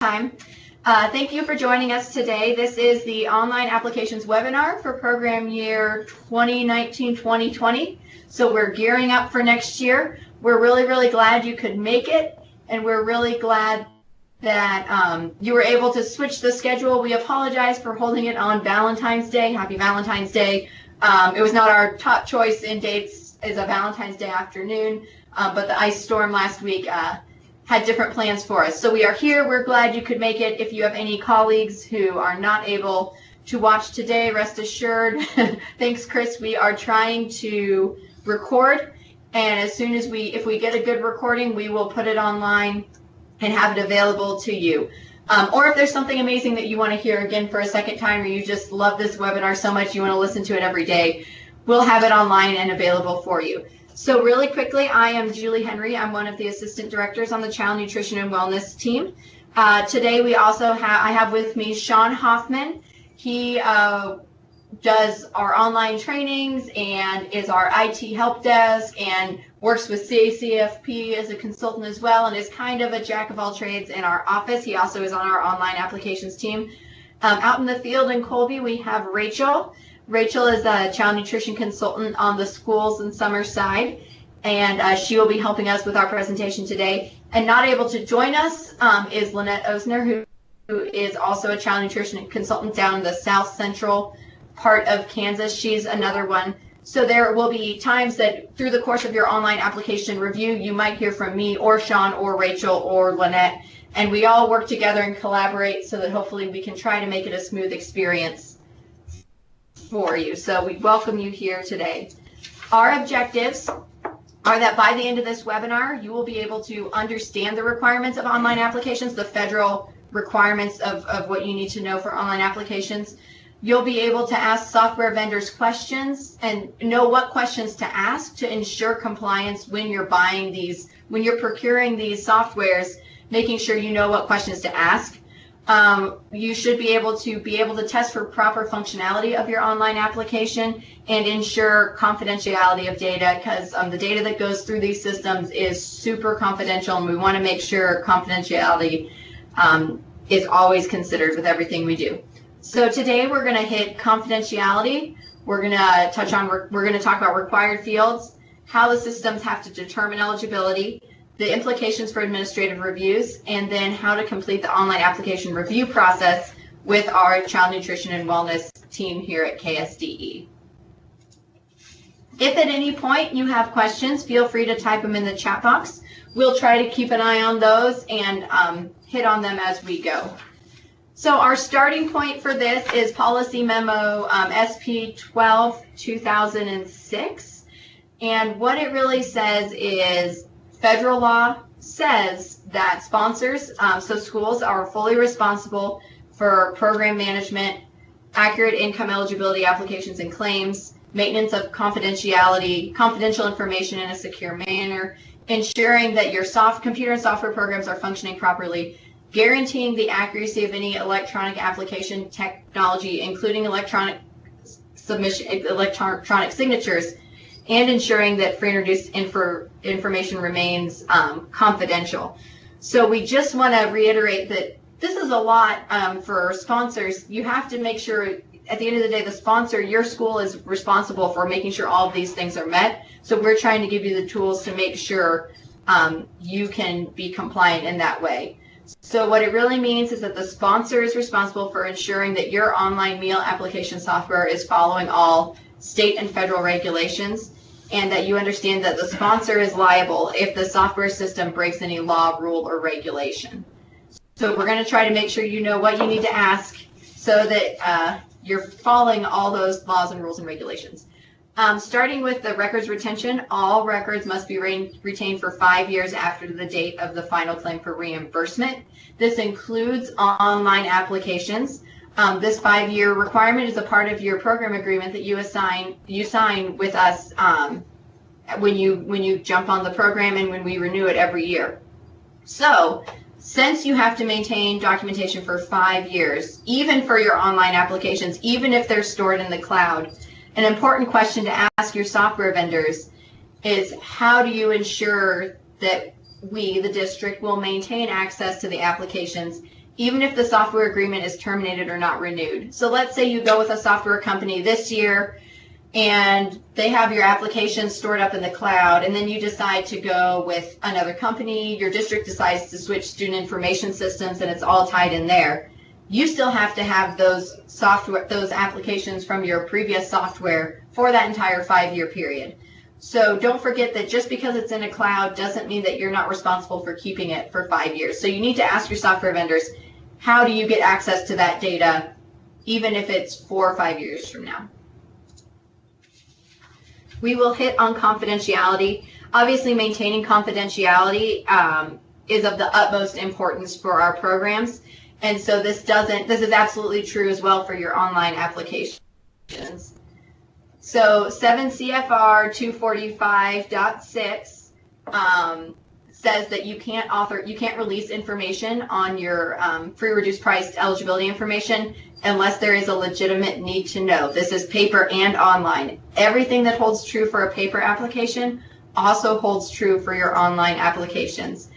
time. Thank you for joining us today. This is the online applications webinar for program year 2019-2020. So we're gearing up for next year. We're really glad you could make it, and we're really glad that you were able to switch the schedule. We apologize for holding it on Valentine's Day. Happy Valentine's Day. It was not our top choice in dates as a Valentine's Day afternoon, but the ice storm last week had different plans for us. So we are here. We're glad you could make it. If you have any colleagues who are not able to watch today, rest assured, thanks Chris, we are trying to record, and as soon as if we get a good recording, we will put it online and have it available to you. Or if there's something amazing that you want to hear again for a second time, or you just love this webinar so much you want to listen to it every day, we'll have it online and available for you. So really quickly, I am Julie Henry. I'm one of the assistant directors on the Child Nutrition and Wellness team. Today we also I have with me Sean Hoffman. He does our online trainings and is our IT help desk and works with CACFP as a consultant as well, and is kind of a jack of all trades in our office. He also is on our online applications team. Out in the field in Colby, we have Rachel. Rachel is a child nutrition consultant on the schools and summer side, and she will be helping us with our presentation today. And not able to join us is Lynette Osner, who is also a child nutrition consultant down in the south central part of Kansas. She's another one. So there will be times that through the course of your online application review, you might hear from me or Sean or Rachel or Lynette, and we all work together and collaborate so that hopefully we can try to make it a smooth experience for you. So we welcome you here today. Our objectives are that by the end of this webinar, you will be able to understand the requirements of online applications, the federal requirements of what you need to know for online applications. You'll be able to ask software vendors questions and know what questions to ask to ensure compliance when you're buying these, when you're procuring these softwares, making sure you know what questions to ask. You should be able to test for proper functionality of your online application and ensure confidentiality of data, because the data that goes through these systems is super confidential, and we want to make sure confidentiality is always considered with everything we do. So today we're going to hit confidentiality. We're going to talk about required fields, how the systems have to determine eligibility, the implications for administrative reviews, and then how to complete the online application review process with our Child Nutrition and Wellness team here at KSDE. If at any point you have questions, feel free to type them in the chat box. We'll try to keep an eye on those and hit on them as we go. So our starting point for this is Policy Memo SP 12/2006, and what it really says is federal law says that sponsors, so schools, are fully responsible for program management, accurate income eligibility applications and claims, maintenance of confidential information in a secure manner, ensuring that your computer and software programs are functioning properly, guaranteeing the accuracy of any electronic application technology, including electronic signatures, and ensuring that free and reduced information remains confidential. So we just want to reiterate that this is a lot for sponsors. You have to make sure at the end of the day, the sponsor, your school, is responsible for making sure all of these things are met. So we're trying to give you the tools to make sure you can be compliant in that way. So what it really means is that the sponsor is responsible for ensuring that your online meal application software is following all state and federal regulations, and that you understand that the sponsor is liable if the software system breaks any law, rule, or regulation. So we're going to try to make sure you know what you need to ask so that you're following all those laws and rules and regulations. Starting with the records retention, all records must be retained for 5 years after the date of the final claim for reimbursement. This includes online applications. This 5-year requirement is a part of your program agreement that you sign with us when you jump on the program and when we renew it every year. So since you have to maintain documentation for 5 years, even for your online applications, even if they're stored in the cloud, an important question to ask your software vendors is, how do you ensure that we, the district, will maintain access to the applications even if the software agreement is terminated or not renewed. So let's say you go with a software company this year and they have your application stored up in the cloud, and then you decide to go with another company, your district decides to switch student information systems, and it's all tied in there. You still have to have those applications from your previous software for that entire 5-year period. So don't forget that just because it's in a cloud doesn't mean that you're not responsible for keeping it for 5 years. So you need to ask your software vendors, how do you get access to that data, even if it's 4 or 5 years from now? We will hit on confidentiality. Obviously, maintaining confidentiality is of the utmost importance for our programs. And so this is absolutely true as well for your online applications. So 7 CFR 245.6 says that you can't release information on your free reduced price eligibility information unless there is a legitimate need to know. This is paper and online. Everything that holds true for a paper application also holds true for your online applications.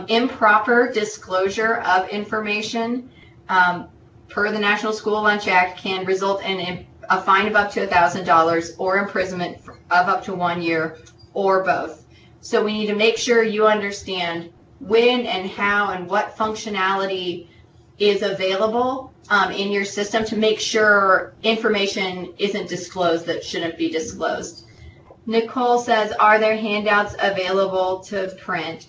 Improper disclosure of information per the National School Lunch Act can result in a fine of up to $1,000 or imprisonment of up to 1 year or both. So we need to make sure you understand when and how and what functionality is available in your system to make sure information isn't disclosed that shouldn't be disclosed. Nicole says, are there handouts available to print?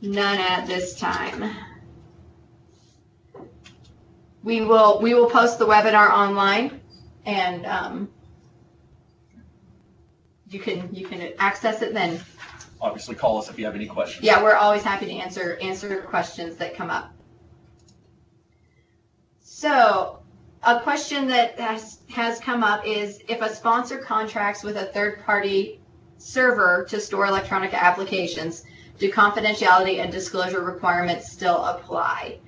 None at this time. We will post the webinar online, and you can access it then. Obviously, call us if you have any questions. Yeah, we're always happy to answer questions that come up. So a question that has come up is, if a sponsor contracts with a third-party server to store electronic applications, do confidentiality and disclosure requirements still apply?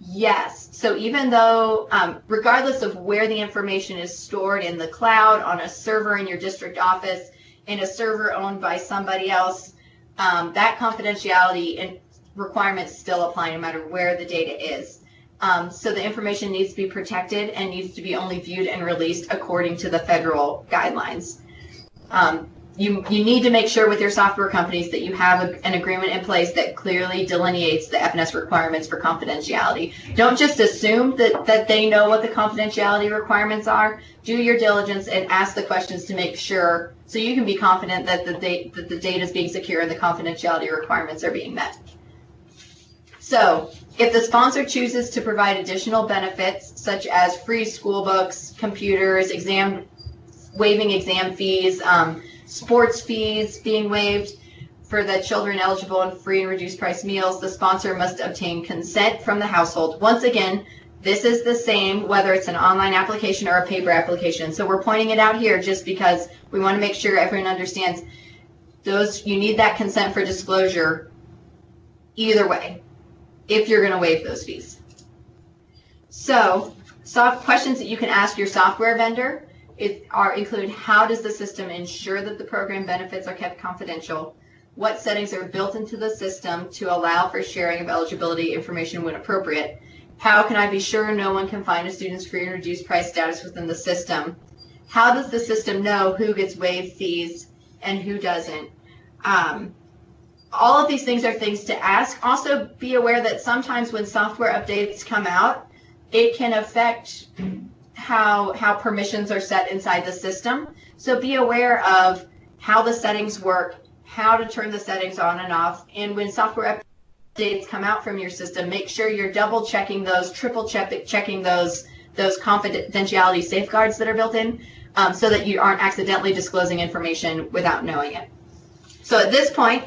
Yes. So even though, regardless of where the information is stored, in the cloud, on a server in your district office, in a server owned by somebody else, that confidentiality and requirements still apply no matter where the data is. So the information needs to be protected and needs to be only viewed and released according to the federal guidelines. You need to make sure with your software companies that you have an agreement in place that clearly delineates the FNS requirements for confidentiality. Don't just assume that they know what the confidentiality requirements are. Do your diligence and ask the questions to make sure, so you can be confident that the data is being secure and the confidentiality requirements are being met. So if the sponsor chooses to provide additional benefits, such as free school books, computers, waiving exam fees, sports fees being waived for the children eligible in free and reduced price meals, the sponsor must obtain consent from the household. Once again, this is the same whether it's an online application or a paper application. So we're pointing it out here just because we want to make sure everyone understands you need that consent for disclosure either way if you're going to waive those fees. So questions that you can ask your software vendor include, how does the system ensure that the program benefits are kept confidential? What settings are built into the system to allow for sharing of eligibility information when appropriate? How can I be sure no one can find a student's free and reduced price status within the system? How does the system know who gets waived fees and who doesn't? All of these things are things to ask. Also be aware that sometimes when software updates come out, it can affect how permissions are set inside the system. So be aware of how the settings work, how to turn the settings on and off. And when software updates come out from your system, make sure you're double checking those, triple checking those confidentiality safeguards that are built in, so that you aren't accidentally disclosing information without knowing it. So at this point,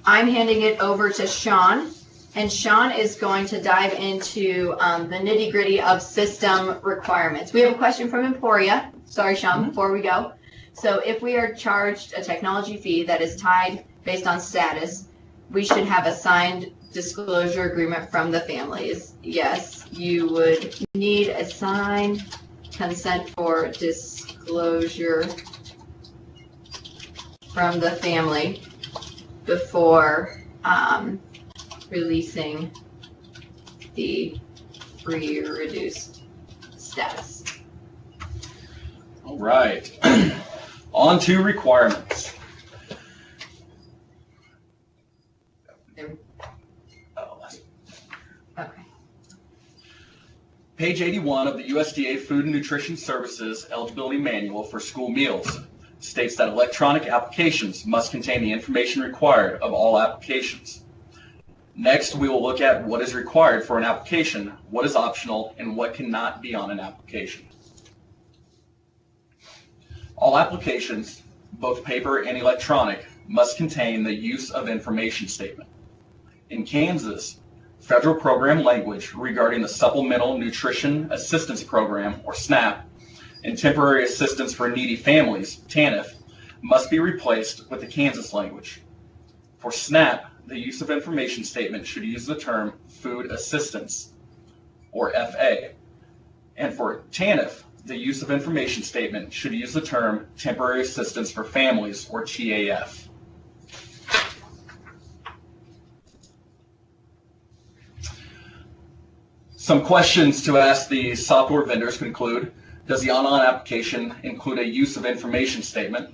I'm handing it over to Sean. And Sean is going to dive into the nitty-gritty of system requirements. We have a question from Emporia. Sorry, Sean, before we go. So if we are charged a technology fee that is tied based on status, we should have a signed disclosure agreement from the families. Yes, you would need a signed consent for disclosure from the family before releasing the free or reduced status. All right. On to requirements. Okay. Page 81 of the USDA Food and Nutrition Services Eligibility Manual for School Meals states that electronic applications must contain the information required of all applications. Next, we will look at what is required for an application, what is optional, and what cannot be on an application. All applications, both paper and electronic, must contain the use of information statement. In Kansas, federal program language regarding the Supplemental Nutrition Assistance Program, or SNAP, and Temporary Assistance for Needy Families, TANF, must be replaced with the Kansas language. For SNAP, the use of information statement should use the term food assistance, or FA. And for TANF, the use of information statement should use the term temporary assistance for families, or TAF. Some questions to ask the software vendors could include, does the online application include a use of information statement?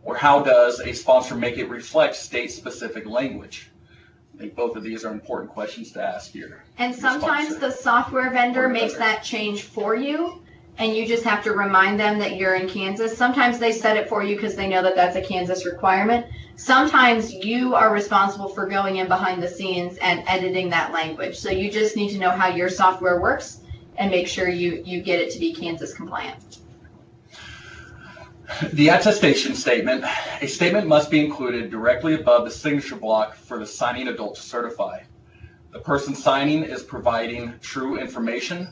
Or how does a sponsor make it reflect state-specific language? I think both of these are important questions to ask here. And sometimes the software vendor makes that change for you, and you just have to remind them that you're in Kansas. Sometimes they set it for you because they know that that's a Kansas requirement. Sometimes you are responsible for going in behind the scenes and editing that language. So you just need to know how your software works and make sure you get it to be Kansas compliant. The attestation statement. A statement must be included directly above the signature block for the signing adult to certify. The person signing is providing true information.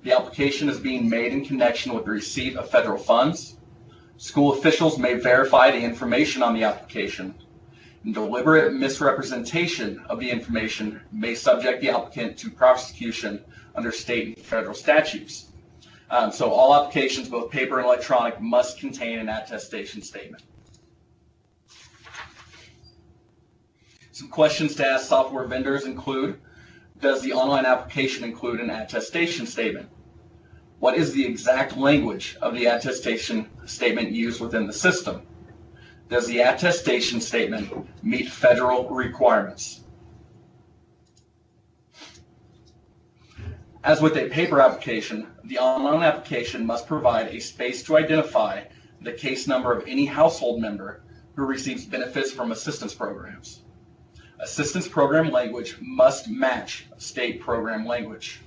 The application is being made in connection with the receipt of federal funds. School officials may verify the information on the application. And deliberate misrepresentation of the information may subject the applicant to prosecution under state and federal statutes. So all applications, both paper and electronic, must contain an attestation statement. Some questions to ask software vendors include, does the online application include an attestation statement? What is the exact language of the attestation statement used within the system? Does the attestation statement meet federal requirements? As with a paper application, the online application must provide a space to identify the case number of any household member who receives benefits from assistance programs. Assistance program language must match state program language.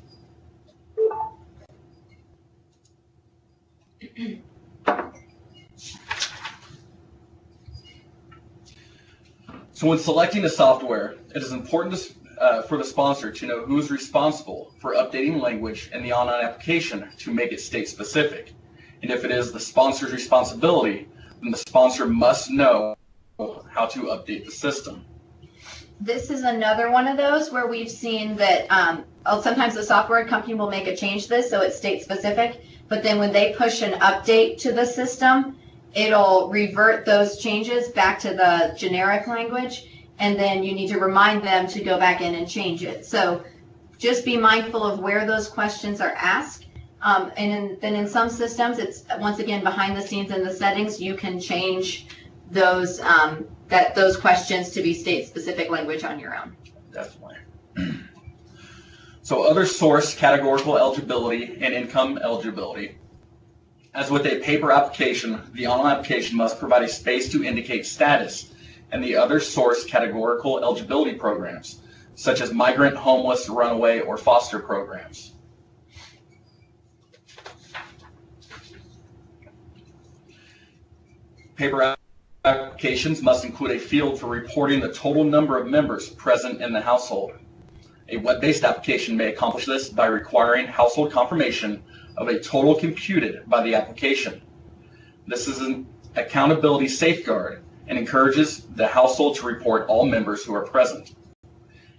So when selecting the software, it is important for the sponsor to know who is responsible for updating language in the online application to make it state specific. And if it is the sponsor's responsibility, then the sponsor must know how to update the system. This is another one of those where we've seen that sometimes the software company will make a change to this so it's state specific, but then when they push an update to the system, it'll revert those changes back to the generic language, and then you need to remind them to go back in and change it. So just be mindful of where those questions are asked. Then in some systems, it's once again behind the scenes in the settings, you can change those those questions to be state-specific language on your own. Definitely. So other source categorical eligibility and income eligibility. As with a paper application, the online application must provide a space to indicate status and the other source categorical eligibility programs, such as migrant, homeless, runaway, or foster programs. Paper applications must include a field for reporting the total number of members present in the household. A web-based application may accomplish this by requiring household confirmation of a total computed by the application. This is an accountability safeguard and encourages the household to report all members who are present.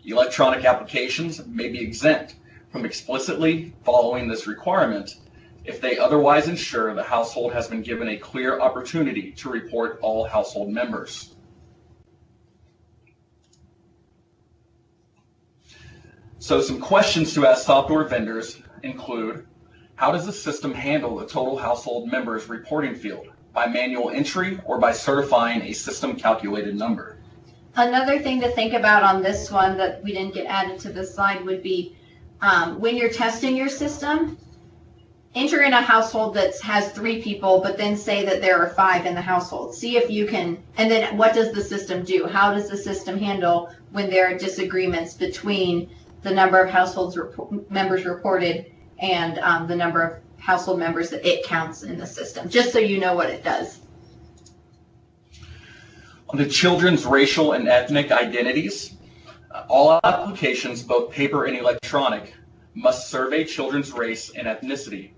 Electronic applications may be exempt from explicitly following this requirement if they otherwise ensure the household has been given a clear opportunity to report all household members. So some questions to ask software vendors include, how does the system handle the total household members reporting field? By manual entry or by certifying a system calculated number? Another thing to think about on this one that we didn't get added to this slide would be when you're testing your system, enter in a household that has 3 people, but then say that there are 5 in the household. See if you can, and then what does the system do? How does the system handle when there are disagreements between the number of households members reported and the number of household members that it counts in the system, just so you know what it does. On the children's racial and ethnic identities, all applications, both paper and electronic, must survey children's race and ethnicity.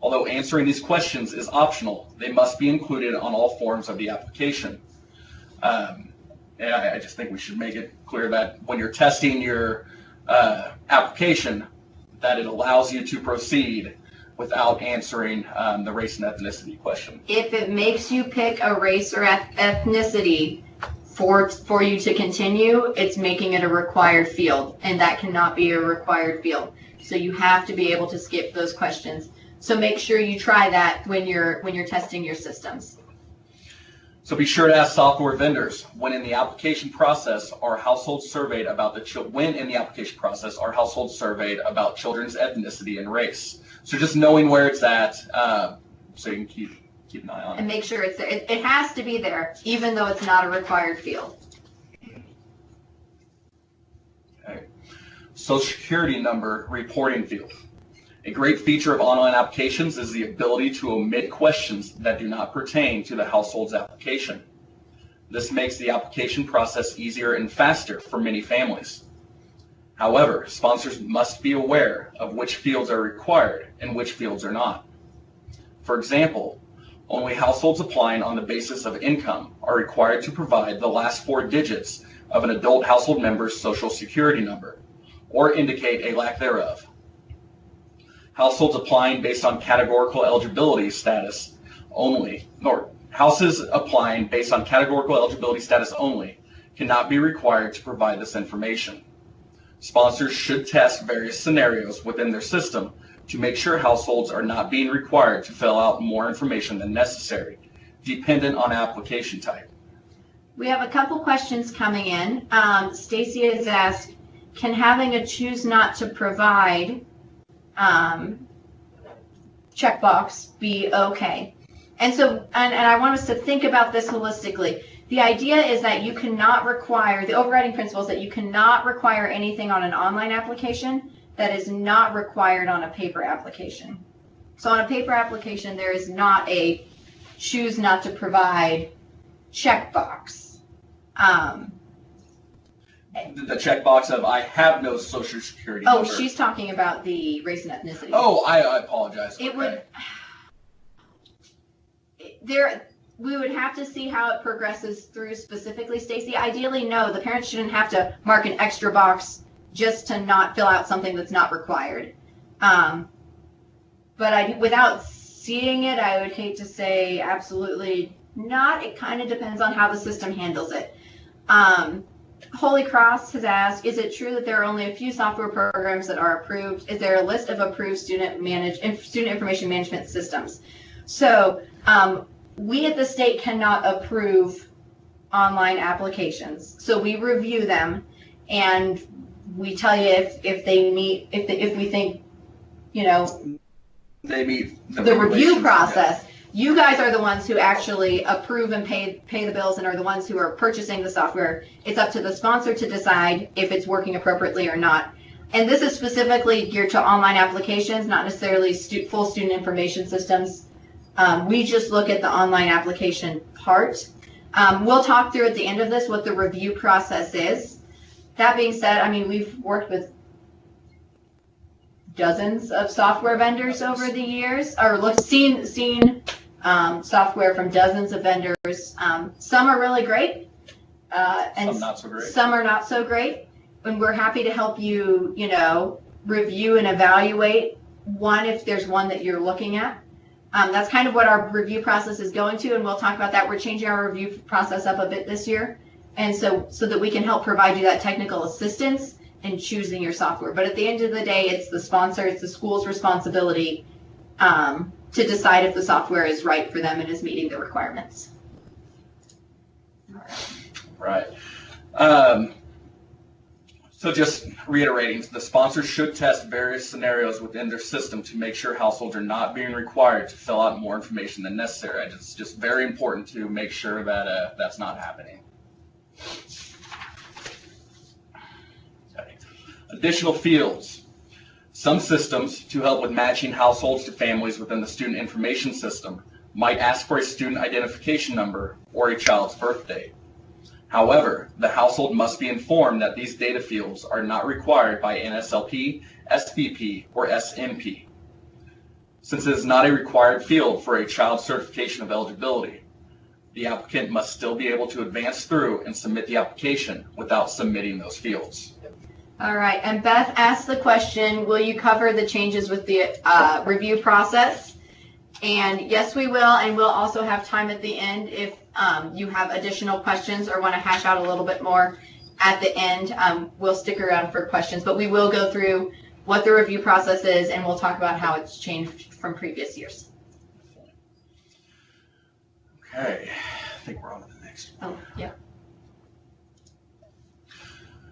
Although answering these questions is optional, they must be included on all forms of the application. And I just think we should make it clear that when you're testing your application, that it allows you to proceed without answering the race and ethnicity question. If it makes you pick a race or ethnicity for you to continue, it's making it a required field, and that cannot be a required field. So you have to be able to skip those questions. So make sure you try that when you're testing your systems. So be sure to ask software vendors when in the application process are households surveyed about children's ethnicity and race. So just knowing where it's at, so you can keep an eye on it. And make sure it's there. It has to be there, even though it's not a required field. Okay. Social Security number reporting field. A great feature of online applications is the ability to omit questions that do not pertain to the household's application. This makes the application process easier and faster for many families. However, sponsors must be aware of which fields are required and which fields are not. For example, only households applying on the basis of income are required to provide the last 4 digits of an adult household member's Social Security number or indicate a lack thereof. Households applying based on categorical eligibility status only, or houses applying based on categorical eligibility status only, cannot be required to provide this information. Sponsors should test various scenarios within their system to make sure households are not being required to fill out more information than necessary, dependent on application type. We have a couple questions coming in. Stacy has asked, can having a choose not to provide checkbox be okay? And so, and I want us to think about this holistically. The idea is that you cannot require, the overriding principle is that you cannot require anything on an online application that is not required on a paper application. So on a paper application, there is not a choose not to provide checkbox. The checkbox of I have no Social Security number. Oh, she's talking about the race and ethnicity. Oh, I apologize. It would, we would have to see how it progresses through specifically, Stacy. Ideally, no, the parents shouldn't have to mark an extra box just to not fill out something that's not required. But without seeing it, I would hate to say absolutely not. It kind of depends on how the system handles it. Holy Cross has asked, is it true that there are only a few software programs that are approved? Is there a list of approved student information management systems? So we at the state cannot approve online applications. So we review them and we tell you if they meet, if we think, you know, they meet the review process. Yeah. You guys are the ones who actually approve and pay the bills and are the ones who are purchasing the software. It's up to the sponsor to decide if it's working appropriately or not. And this is specifically geared to online applications, not necessarily full student information systems. We just look at the online application part. We'll talk through at the end of this what the review process is. That being said, I mean, we've worked with dozens of software vendors over the years, or seen software from dozens of vendors. Some are really great, and some not so great. Some are not so great. And we're happy to help you, you know, review and evaluate one if there's one that you're looking at. That's kind of what our review process is going to, and we'll talk about that. We're changing our review process up a bit this year, and so that we can help provide you that technical assistance in choosing your software. But at the end of the day, it's the sponsor, it's the school's responsibility to decide if the software is right for them and is meeting the requirements. Right. So just reiterating, the sponsor should test various scenarios within their system to make sure households are not being required to fill out more information than necessary. It's just very important to make sure that that's not happening. Okay. Additional fields. Some systems, to help with matching households to families within the student information system, might ask for a student identification number or a child's birth date. However, the household must be informed that these data fields are not required by NSLP, SBP, or SMP. Since it is not a required field for a child certification of eligibility, the applicant must still be able to advance through and submit the application without submitting those fields. All right, and Beth asked the question, will you cover the changes with the review process? And yes, we will, and we'll also have time at the end if you have additional questions or want to hash out a little bit more at the end. We'll stick around for questions, but we will go through what the review process is, and we'll talk about how it's changed from previous years. Okay, I think we're on to the next one. Oh, yeah.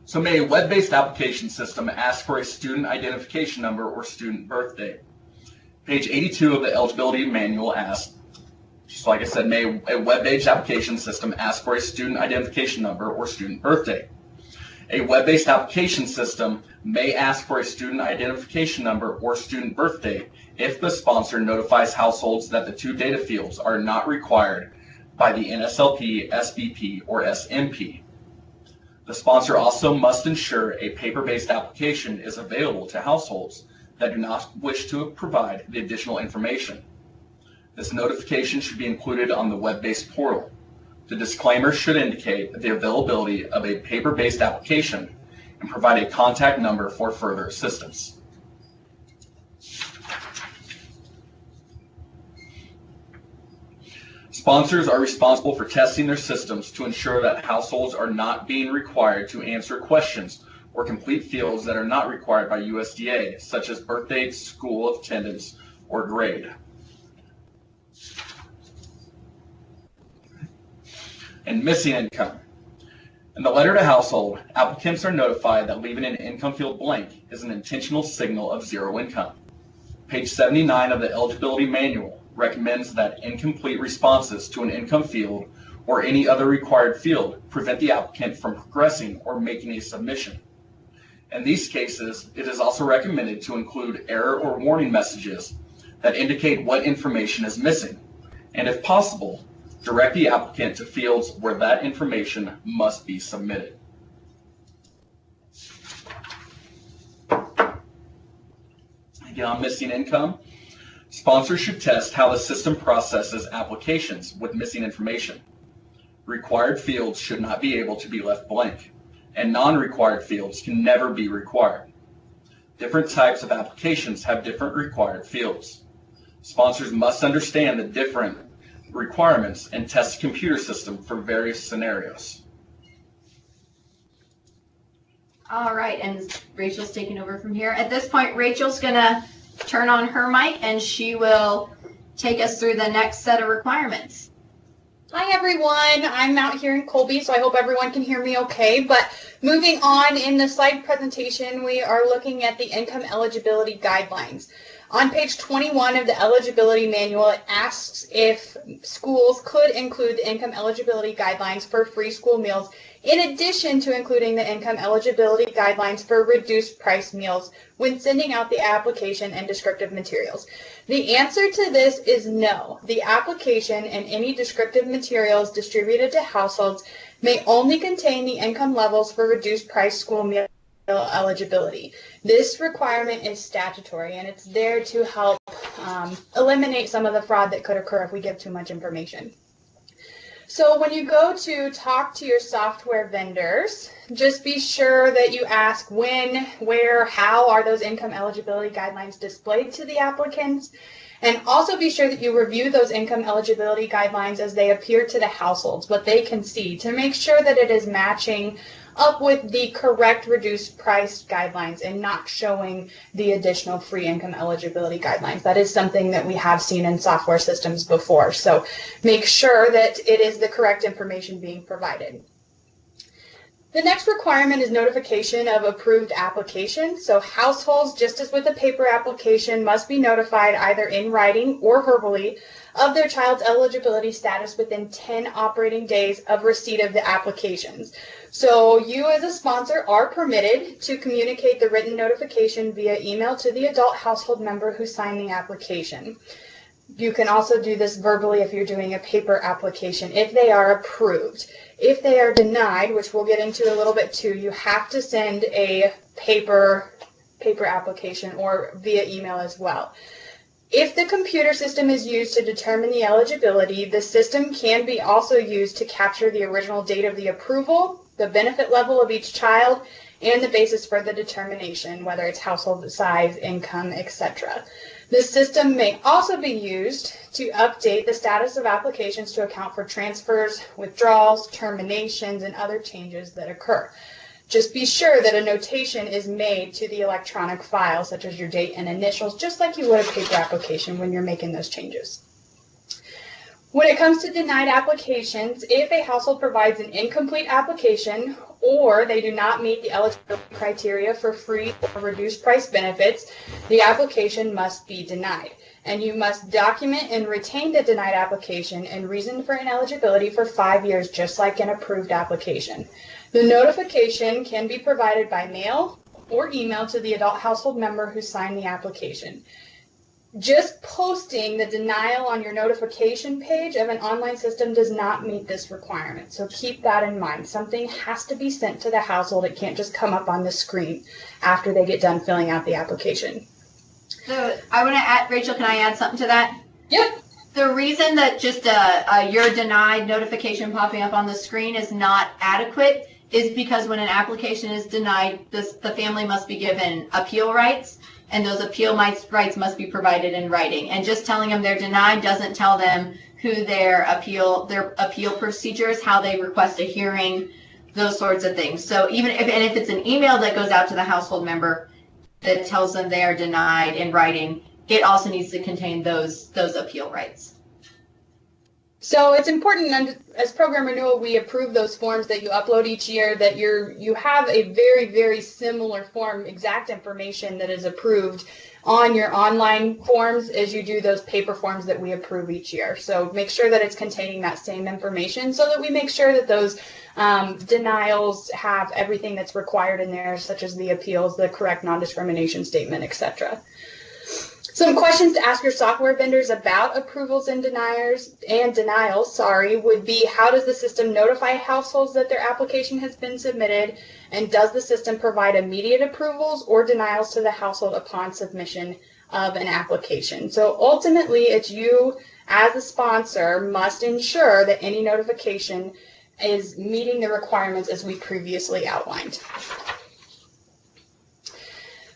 So may a web-based application system ask for a student identification number or student birth date? Page 82 of the eligibility manual asks, just like I said, may a web-based application system ask for a student identification number or student birth date? A web-based application system may ask for a student identification number or student birth date if the sponsor notifies households that the two data fields are not required by the NSLP, SBP, or SMP. The sponsor also must ensure a paper-based application is available to households that do not wish to provide the additional information. This notification should be included on the web-based portal. The disclaimer should indicate the availability of a paper-based application and provide a contact number for further assistance. Sponsors are responsible for testing their systems to ensure that households are not being required to answer questions or complete fields that are not required by USDA, such as birth date, school attendance, or grade. And missing income. In the letter to household, applicants are notified that leaving an income field blank is an intentional signal of zero income. Page 79 of the eligibility manual recommends that incomplete responses to an income field or any other required field prevent the applicant from progressing or making a submission. In these cases, it is also recommended to include error or warning messages that indicate what information is missing, and if possible, direct the applicant to fields where that information must be submitted. Again, on missing income, sponsors should test how the system processes applications with missing information. Required fields should not be able to be left blank, and non-required fields can never be required. Different types of applications have different required fields. Sponsors must understand the different requirements and test the computer system for various scenarios. All right, and Rachel's taking over from here. At this point, Rachel's gonna turn on her mic and she will take us through the next set of requirements. Hi everyone, I'm out here in Colby, so I hope everyone can hear me okay. But moving on in the slide presentation, we are looking at the income eligibility guidelines. On page 21 of the eligibility manual, it asks if schools could include the income eligibility guidelines for free school meals, in addition to including the income eligibility guidelines for reduced price meals when sending out the application and descriptive materials. The answer to this is no. The application and any descriptive materials distributed to households may only contain the income levels for reduced price school meal eligibility. This requirement is statutory, and it's there to help eliminate some of the fraud that could occur if we give too much information. So when you go to talk to your software vendors, just be sure that you ask when, where, how are those income eligibility guidelines displayed to the applicants, and also be sure that you review those income eligibility guidelines as they appear to the households, what they can see, to make sure that it is matching up with the correct reduced price guidelines and not showing the additional free income eligibility guidelines. That is something that we have seen in software systems before. So make sure that it is the correct information being provided. The next requirement is notification of approved application. So households, just as with a paper application, must be notified either in writing or verbally of their child's eligibility status within 10 operating days of receipt of the applications. So you as a sponsor are permitted to communicate the written notification via email to the adult household member who signed the application. You can also do this verbally if you're doing a paper application, if they are approved. If they are denied, which we'll get into a little bit too, you have to send a paper application or via email as well. If the computer system is used to determine the eligibility, the system can be also used to capture the original date of the approval, the benefit level of each child, and the basis for the determination, whether it's household size, income, etc. The system may also be used to update the status of applications to account for transfers, withdrawals, terminations, and other changes that occur. Just be sure that a notation is made to the electronic file, such as your date and initials, just like you would a paper application when you're making those changes. When it comes to denied applications, if a household provides an incomplete application or they do not meet the eligibility criteria for free or reduced price benefits, the application must be denied. And you must document and retain the denied application and reason for ineligibility for 5 years, just like an approved application. The notification can be provided by mail or email to the adult household member who signed the application. Just posting the denial on your notification page of an online system does not meet this requirement. So keep that in mind. Something has to be sent to the household. It can't just come up on the screen after they get done filling out the application. So I want to add, Rachel, can I add something to that? Yep. The reason that just your denied notification popping up on the screen is not adequate is because when an application is denied, the family must be given appeal rights. And those appeal rights must be provided in writing. And just telling them they're denied doesn't tell them who their appeal procedures, how they request a hearing, those sorts of things. So even if it's an email that goes out to the household member that tells them they are denied in writing, it also needs to contain those appeal rights. So it's important, as program renewal, we approve those forms that you upload each year, that you have a very, very similar form, exact information that is approved on your online forms as you do those paper forms that we approve each year. So make sure that it's containing that same information so that we make sure that those denials have everything that's required in there, such as the appeals, the correct non-discrimination statement, etc. Some questions to ask your software vendors about approvals and denials would be, how does the system notify households that their application has been submitted, and does the system provide immediate approvals or denials to the household upon submission of an application? So ultimately, it's you as a sponsor must ensure that any notification is meeting the requirements as we previously outlined.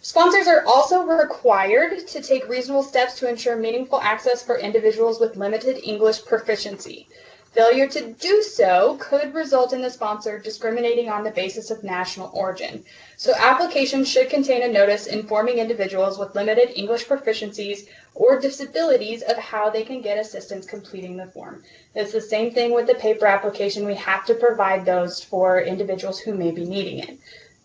Sponsors are also required to take reasonable steps to ensure meaningful access for individuals with limited English proficiency. Failure to do so could result in the sponsor discriminating on the basis of national origin. So applications should contain a notice informing individuals with limited English proficiencies or disabilities of how they can get assistance completing the form. It's the same thing with the paper application. We have to provide those for individuals who may be needing it.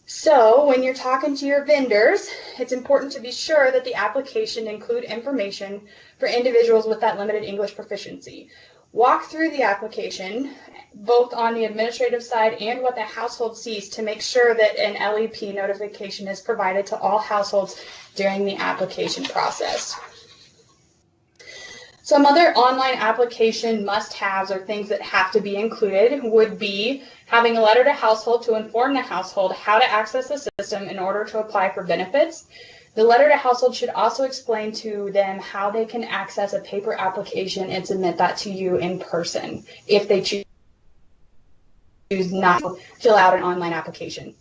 So when you're talking to your vendors, it's important to be sure that the application include information for individuals with that limited English proficiency. Walk through the application, both on the administrative side and what the household sees, to make sure that an LEP notification is provided to all households during the application process. Some other online application must-haves or things that have to be included would be having a letter to household to inform the household how to access the system in order to apply for benefits. The letter to household should also explain to them how they can access a paper application and submit that to you in person if they choose not to fill out an online application.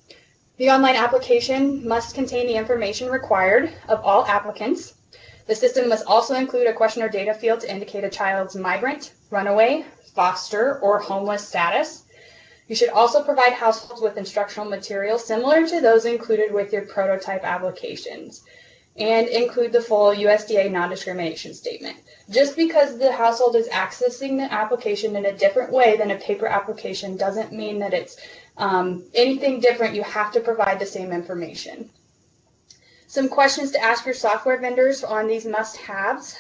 The online application must contain the information required of all applicants. The system must also include a question or data field to indicate a child's migrant, runaway, foster, or homeless status. You should also provide households with instructional materials similar to those included with your prototype applications, and include the full USDA non-discrimination statement. Just because the household is accessing the application in a different way than a paper application doesn't mean that it's anything different. You have to provide the same information. Some questions to ask your software vendors on these must-haves.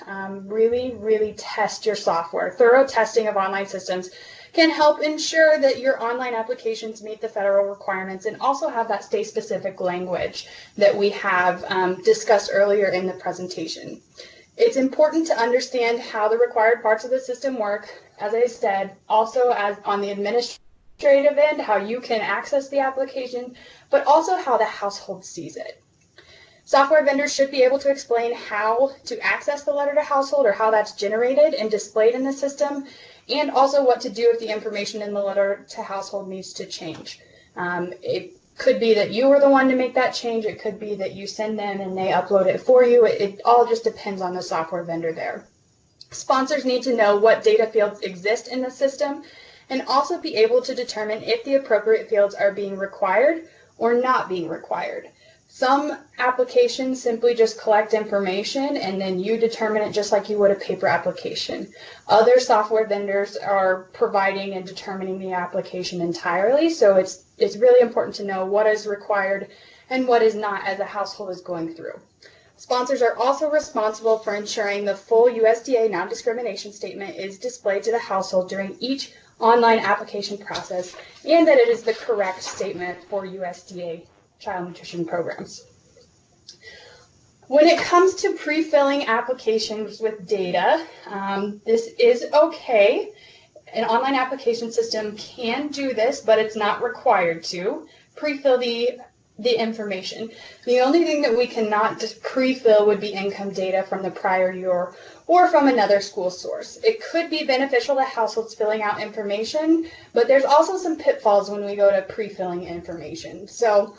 Really test your software. Thorough testing of online systems can help ensure that your online applications meet the federal requirements and also have that state-specific language that we have discussed earlier in the presentation. It's important to understand how the required parts of the system work, as I said, also as on the administrative end, how you can access the application, but also how the household sees it. Software vendors should be able to explain how to access the letter to household or how that's generated and displayed in the system, and also what to do if the information in the letter to household needs to change. It could be that you were the one to make that change. It could be that you send them and they upload it for you. It all just depends on the software vendor there. Sponsors need to know what data fields exist in the system and also be able to determine if the appropriate fields are being required or not being required. Some applications simply just collect information and then you determine it just like you would a paper application. Other software vendors are providing and determining the application entirely, so it's really important to know what is required and what is not as a household is going through. Sponsors are also responsible for ensuring the full USDA non-discrimination statement is displayed to the household during each online application process and that it is the correct statement for USDA child nutrition programs. When it comes to pre-filling applications with data, this is okay. An online application system can do this, but it's not required to pre-fill the information. The only thing that we cannot just pre-fill would be income data from the prior year or from another school source. It could be beneficial to households filling out information, but there's also some pitfalls when we go to pre-filling information. So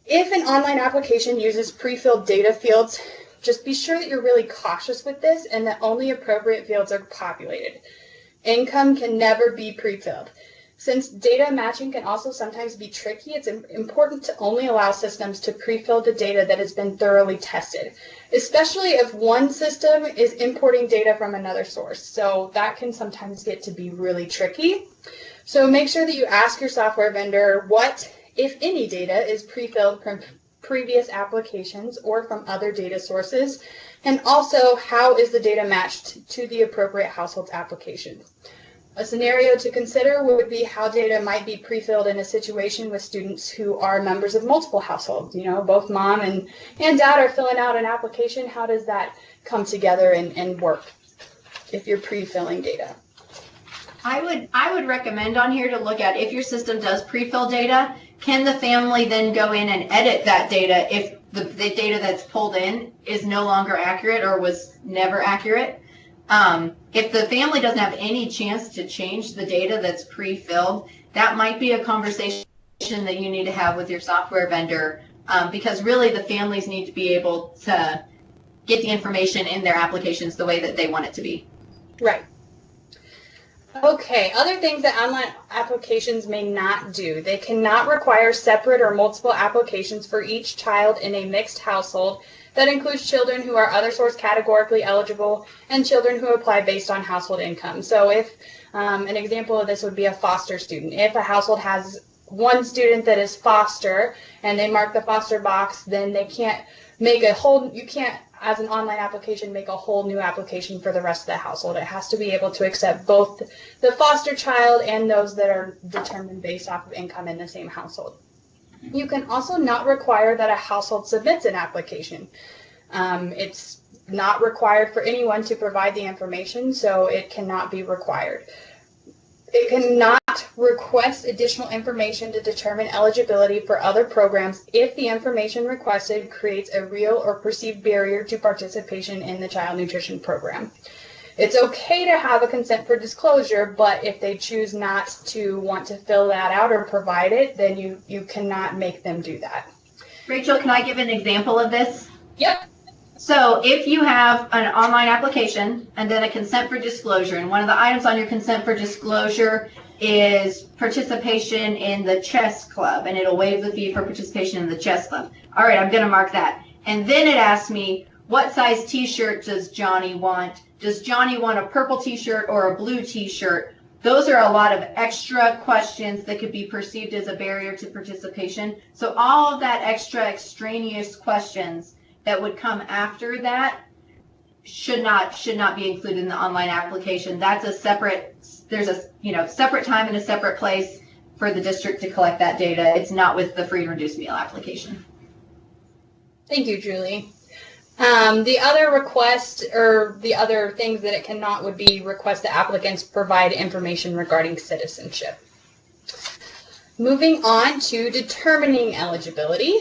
if an online application uses pre-filled data fields, just be sure that you're really cautious with this and that only appropriate fields are populated. Income can never be pre-filled. Since data matching can also sometimes be tricky, it's important to only allow systems to pre-fill the data that has been thoroughly tested, especially if one system is importing data from another source. So that can sometimes get to be really tricky. So make sure that you ask your software vendor what, if any, data is pre-filled from previous applications or from other data sources, and also how is the data matched to the appropriate household's application. A scenario to consider would be how data might be pre-filled in a situation with students who are members of multiple households. You know, both mom and dad are filling out an application. How does that come together and work if you're pre-filling data? I would recommend on here to look at if your system does pre-fill data, can the family then go in and edit that data if the data that's pulled in is no longer accurate or was never accurate? If the family doesn't have any chance to change the data that's pre-filled, that might be a conversation that you need to have with your software vendor, because really the families need to be able to get the information in their applications the way that they want it to be. Right. Okay, other things that online applications may not do. They cannot require separate or multiple applications for each child in a mixed household. That includes children who are other source categorically eligible and children who apply based on household income. So if an example of this would be a foster student. If a household has one student that is foster and they mark the foster box, then they can't make a whole, you can't, as an online application, make a whole new application for the rest of the household. It has to be able to accept both the foster child and those that are determined based off of income in the same household. You can also not require that a household submits an application. It's not required for anyone to provide the information, so it cannot be required. It cannot request additional information to determine eligibility for other programs if the information requested creates a real or perceived barrier to participation in the child nutrition program. It's okay to have a consent for disclosure, but if they choose not to want to fill that out or provide it, then you cannot make them do that. Rachel, can I give an example of this? Yep. So if you have an online application and then a consent for disclosure, and one of the items on your consent for disclosure is participation in the chess club, and it'll waive the fee for participation in the chess club. All right, I'm going to mark that. And then it asks me, what size t-shirt does Johnny want? Does Johnny want a purple t-shirt or a blue t-shirt? Those are a lot of extra questions that could be perceived as a barrier to participation. So all of that extra extraneous questions that would come after that should not be included in the online application. That's a separate, there's a separate time and a separate place for the district to collect that data. It's not with the free and reduced meal application. Thank you, Julie. The other request, or the other things that it cannot, would be request that applicants provide information regarding citizenship. Moving on to determining eligibility.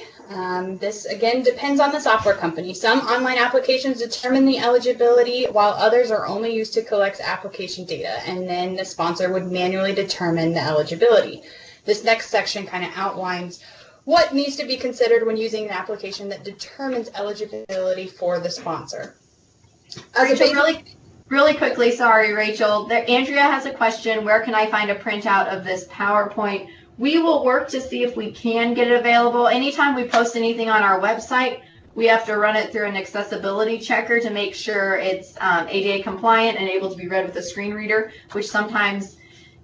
This again depends on the software company. Some online applications determine the eligibility, while others are only used to collect application data, and then the sponsor would manually determine the eligibility. This next section kind of outlines what needs to be considered when using an application that determines eligibility for the sponsor. Rachel, really quickly, sorry, Rachel. Andrea has a question. Where can I find a printout of this PowerPoint? We will work to see if we can get it available. Anytime we post anything on our website, we have to run it through an accessibility checker to make sure it's ADA compliant and able to be read with a screen reader, which sometimes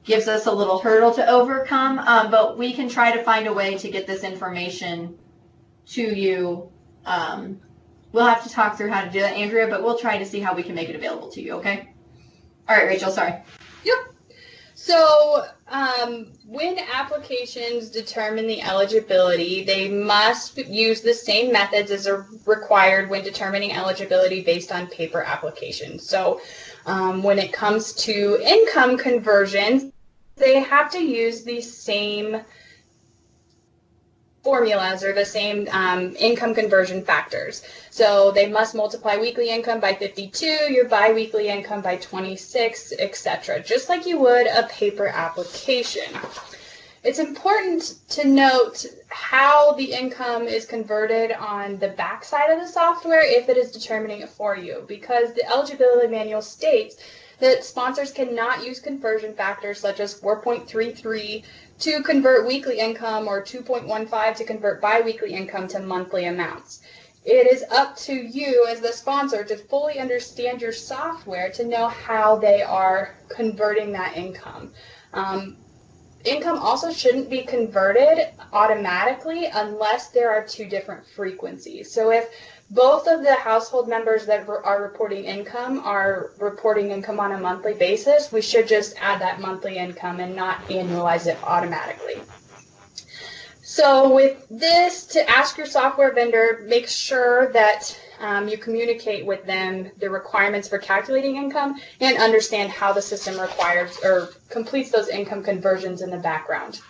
gives us a little hurdle to overcome, but we can try to find a way to get this information to you. We'll have to talk through how to do that, Andrea, but we'll try to see how we can make it available to you, okay? All right, Rachel, sorry. Yep. So when applications determine the eligibility, they must use the same methods as are required when determining eligibility based on paper applications. So when it comes to income conversions, they have to use the same formulas or the same income conversion factors. So they must multiply weekly income by 52, your biweekly income by 26, etc., just like you would a paper application. It's important to note how the income is converted on the back side of the software if it is determining it for you, because the eligibility manual states that sponsors cannot use conversion factors such as 4.33 to convert weekly income or 2.15 to convert biweekly income to monthly amounts. It is up to you as the sponsor to fully understand your software to know how they are converting that income. Income also shouldn't be converted automatically unless there are two different frequencies. So if both of the household members that are reporting income on a monthly basis, we should just add that monthly income and not annualize it automatically. So with this, to ask your software vendor, make sure that you communicate with them the requirements for calculating income and understand how the system requires or completes those income conversions in the background.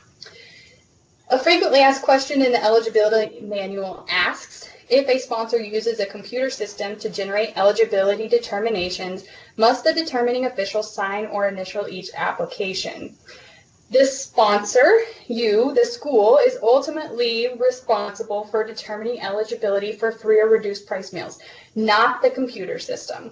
A frequently asked question in the eligibility manual asks, if a sponsor uses a computer system to generate eligibility determinations, must the determining official sign or initial each application? This sponsor, you, the school, is ultimately responsible for determining eligibility for free or reduced price meals, not the computer system.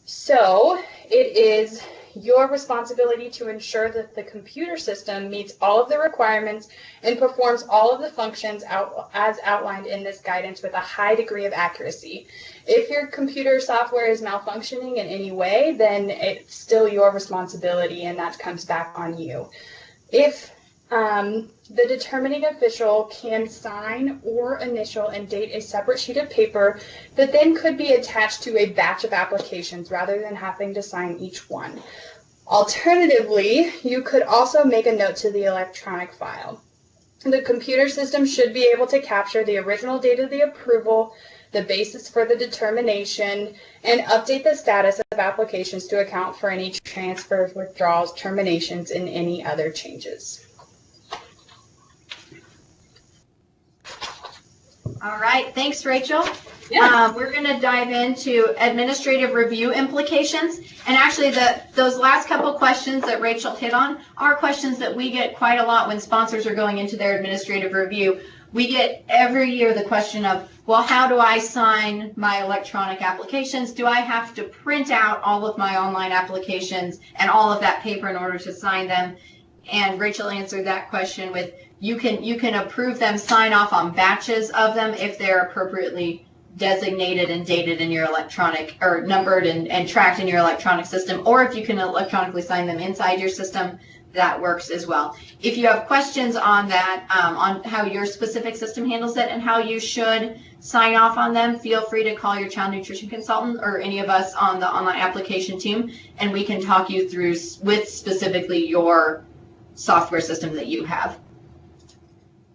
So it is your responsibility to ensure that the computer system meets all of the requirements and performs all of the functions as outlined in this guidance with a high degree of accuracy. If your computer software is malfunctioning in any way, then it's still your responsibility and that comes back on you. If the determining official can sign or initial and date a separate sheet of paper that then could be attached to a batch of applications rather than having to sign each one. Alternatively, you could also make a note to the electronic file. The computer system should be able to capture the original date of the approval, the basis for the determination, and update the status of applications to account for any transfers, withdrawals, terminations, and any other changes. All right, thanks, Rachel. Yeah. We're going to dive into administrative review implications. And actually, those last couple questions that Rachel hit on are questions that we get quite a lot when sponsors are going into their administrative review. We get every year the question of, well, how do I sign my electronic applications? Do I have to print out all of my online applications and all of that paper in order to sign them? and Rachel answered that question with you can approve them, sign off on batches of them if they're appropriately designated and dated in your electronic, or numbered and tracked in your electronic system, or if you can electronically sign them inside your system, that works as well. If you have questions on that, on how your specific system handles it and how you should sign off on them, feel free to call your child nutrition consultant or any of us on the online application team, and we can talk you through with specifically your software system that you have.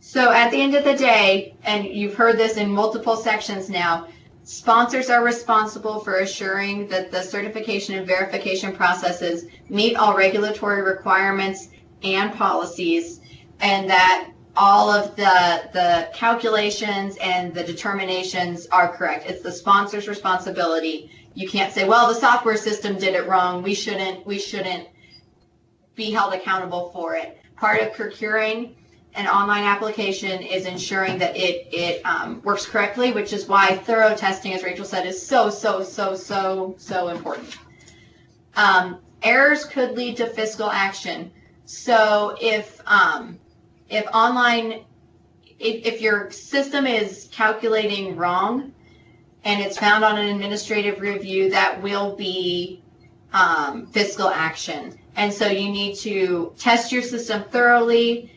So at the end of the day, and you've heard this in multiple sections now, sponsors are responsible for assuring that the certification and verification processes meet all regulatory requirements and policies, and that all of the calculations and the determinations are correct. It's the sponsor's responsibility. You can't say, well, the software system did it wrong. We shouldn't be held accountable for it. Part of procuring an online application is ensuring that it works correctly, which is why thorough testing, as Rachel said, is so important. Errors could lead to fiscal action. So if your system is calculating wrong and it's found on an administrative review, that will be fiscal action. And so you need to test your system thoroughly.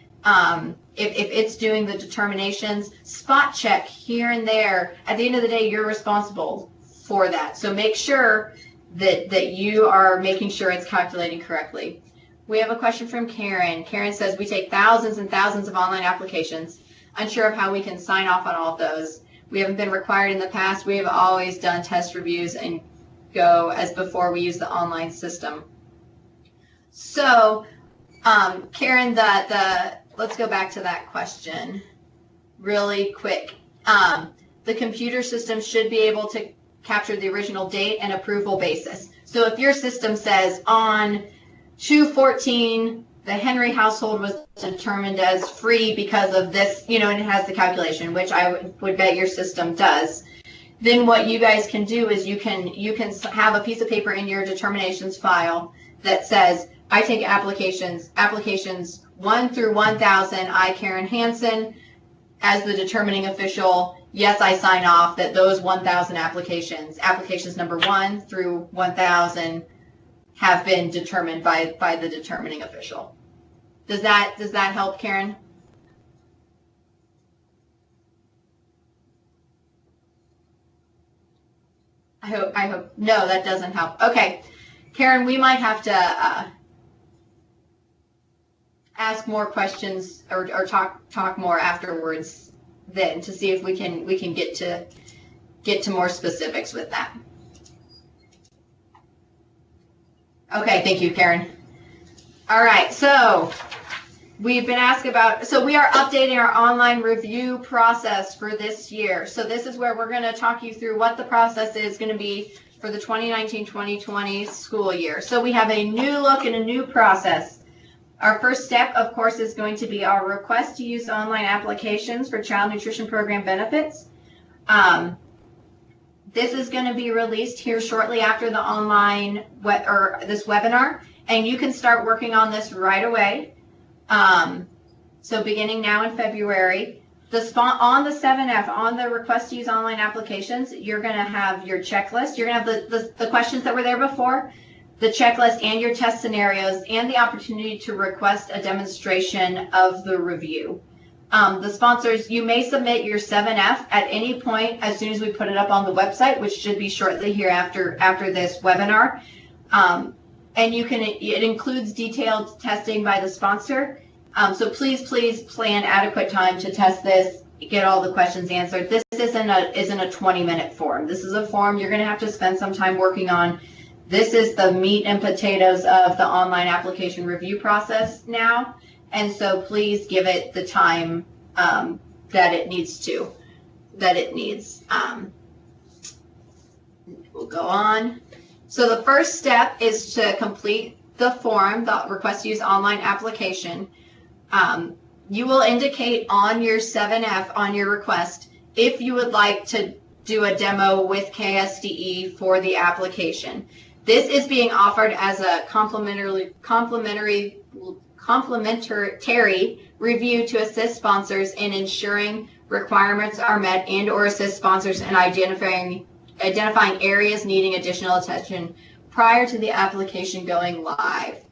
If it's doing the determinations, spot check here and there. At the end of the day, you're responsible for that. So make sure that you are making sure it's calculating correctly. We have a question from Karen. Karen says, we take thousands and thousands of online applications, unsure of how we can sign off on all of those. We haven't been required in the past. We have always done test reviews and go as before we use the online system. So, Karen, let's go back to that question really quick. The computer system should be able to capture the original date and approval basis. So if your system says on 2/14, the Henry household was determined as free because of this, and it has the calculation, which I would bet your system does, then what you guys can do is you can have a piece of paper in your determinations file that says, I take applications 1 through 1,000, I, Karen Hansen, as the determining official, yes, I sign off that those 1,000 applications number 1 through 1,000 have been determined by the determining official. Does that help, Karen? I hope, no, that doesn't help. Okay, Karen, we might have to ask more questions or talk more afterwards then to see if we can get to more specifics with that. Okay, thank you, Karen. All right, so we've been asked about, so we are updating our online review process for this year. So this is where we're going to talk you through what the process is going to be for the 2019-2020 school year. So we have a new look and a new process. Our first step, of course, is going to be our request to use online applications for child nutrition program benefits. This is going to be released here shortly after the online this webinar, and you can start working on this right away. So beginning now in February, on the 7F, on the request to use online applications, you're going to have your checklist. You're going to have the questions that were there before, the checklist and your test scenarios, and the opportunity to request a demonstration of the review. The sponsors, you may submit your 7F at any point as soon as we put it up on the website, which should be shortly here after this webinar. And it includes detailed testing by the sponsor. So please plan adequate time to test this, get all the questions answered. This isn't a 20-minute form. This is a form you're going to have to spend some time working on. This is the meat and potatoes of the online application review process now. And so please give it the time that it needs. We'll go on. So the first step is to complete the form, the request to use online application. You will indicate on your 7F, on your request, if you would like to do a demo with KSDE for the application. This is being offered as a complimentary complimentary review to assist sponsors in ensuring requirements are met and/or assist sponsors in identifying areas needing additional attention prior to the application going live.